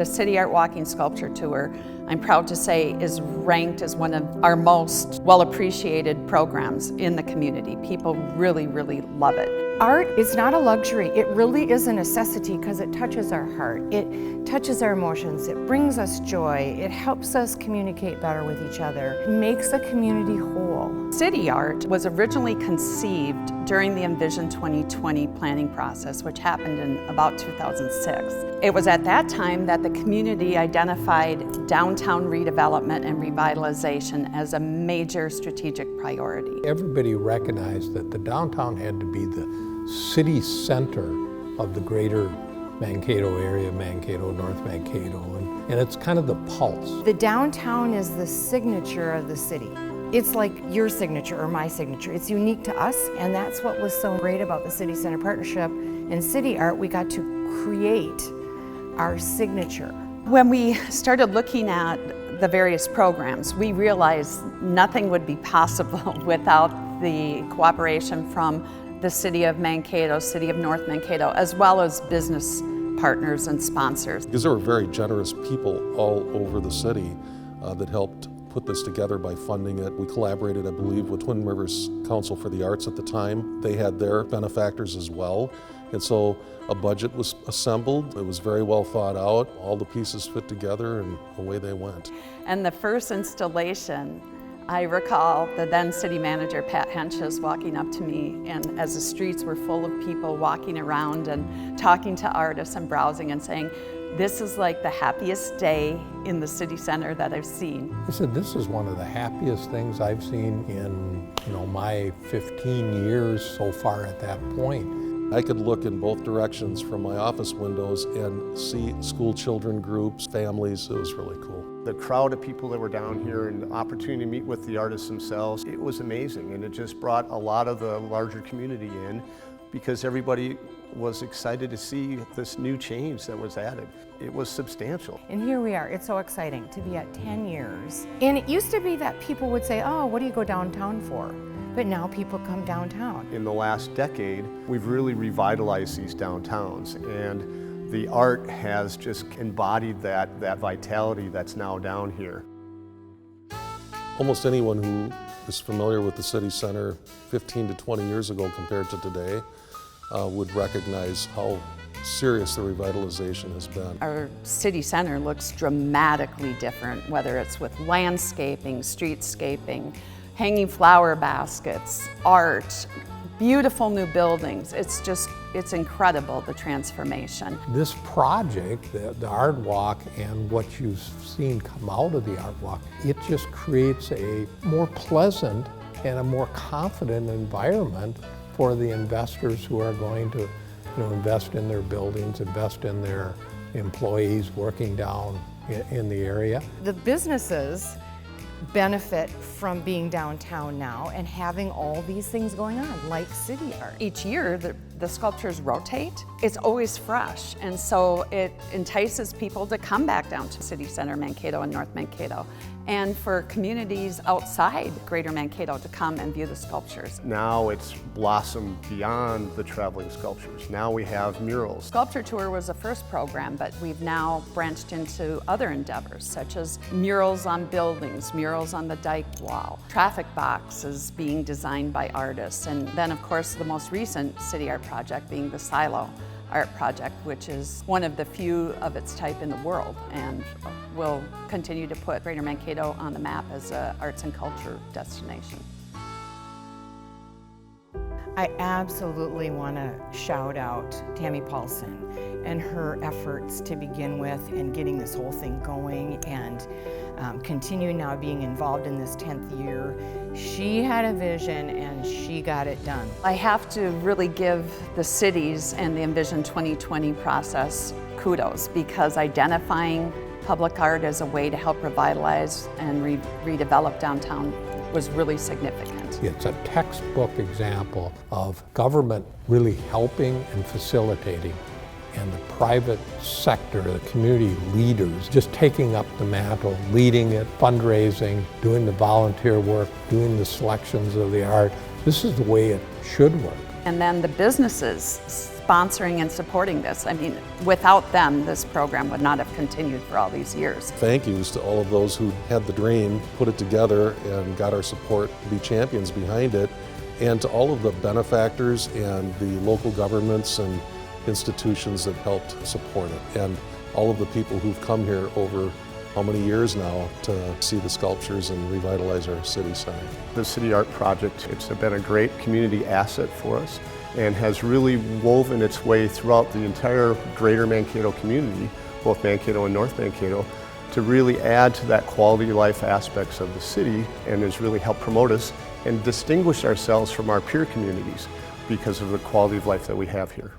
The City Art Walking Sculpture Tour, I'm proud to say, is ranked as one of our most well-appreciated programs in the community. People really, really love it. Art is not a luxury. It really is a necessity because it touches our heart. It touches our emotions. It brings us joy. It helps us communicate better with each other. It makes a community whole. City art was originally conceived during the Envision 2020 planning process, which happened in about 2006. It was at that time that the community identified downtown redevelopment and revitalization as a major strategic priority. Everybody recognized that the downtown had to be the city center of the greater Mankato area, Mankato, North Mankato, and it's kind of the pulse. The downtown is the signature of the city. It's like your signature or my signature. It's unique to us, and that's what was so great about the City Center Partnership and City Art. We got to create our signature. When we started looking at the various programs, we realized nothing would be possible without the cooperation from the City of Mankato, City of North Mankato, as well as business partners and sponsors. Because there were very generous people all over the city that helped put this together by funding it. We collaborated, I believe, with Twin Rivers Council for the Arts at the time. They had their benefactors as well. And so a budget was assembled. It was very well thought out. All the pieces fit together and away they went. And the first installation, I recall the then city manager, Pat Henches, walking up to me, and as the streets were full of people walking around and talking to artists and browsing and saying, "This is like the happiest day in the city center that I've seen." I said, this is one of the happiest things I've seen in my 15 years so far at that point. I could look in both directions from my office windows and see school children groups, families. It was really cool. The crowd of people that were down here and the opportunity to meet with the artists themselves, it was amazing, and it just brought a lot of the larger community in because everybody was excited to see this new change that was added. It was substantial. And here we are. It's so exciting to be at 10 years. And it used to be that people would say, oh, what do you go downtown for? But now people come downtown. In the last decade, we've really revitalized these downtowns, and the art has just embodied that vitality that's now down here. Almost anyone who is familiar with the city center 15 to 20 years ago compared to today would recognize how serious the revitalization has been. Our city center looks dramatically different, whether it's with landscaping, streetscaping, hanging flower baskets, art, beautiful new buildings. It's incredible, the transformation. This project, the Art Walk, and what you've seen come out of the Art Walk, it just creates a more pleasant and a more confident environment for the investors who are going to invest in their buildings, invest in their employees working down in the area. The businesses benefit from being downtown now and having all these things going on, like city art. Each year, the sculptures rotate. It's always fresh, and so it entices people to come back down to City Center, Mankato and North Mankato, and for communities outside Greater Mankato to come and view the sculptures. Now it's blossomed beyond the traveling sculptures. Now we have murals. Sculpture Tour was the first program, but we've now branched into other endeavors, such as murals on buildings, murals on the dike wall, traffic boxes being designed by artists, and then of course the most recent city art project being the Silo Art Project, which is one of the few of its type in the world, and will continue to put Greater Mankato on the map as an arts and culture destination. I absolutely want to shout out Tammy Paulson and her efforts to begin with in getting this whole thing going and continue now being involved in this 10th year. She had a vision and she got it done. I have to really give the cities and the Envision 2020 process kudos, because identifying public art as a way to help revitalize and redevelop downtown was really significant. It's a textbook example of government really helping and facilitating, and the private sector, the community leaders, just taking up the mantle, leading it, fundraising, doing the volunteer work, doing the selections of the art. This is the way it should work. And then the businesses sponsoring and supporting this. I mean, without them, this program would not have continued for all these years. Thank yous to all of those who had the dream, put it together, and got our support to be champions behind it, and to all of the benefactors and the local governments and institutions that helped support it, and all of the people who've come here over how many years now to see the sculptures and revitalize our city center. The City Art Project, it's been a great community asset for us and has really woven its way throughout the entire greater Mankato community, both Mankato and North Mankato, to really add to that quality of life aspects of the city, and has really helped promote us and distinguish ourselves from our peer communities because of the quality of life that we have here.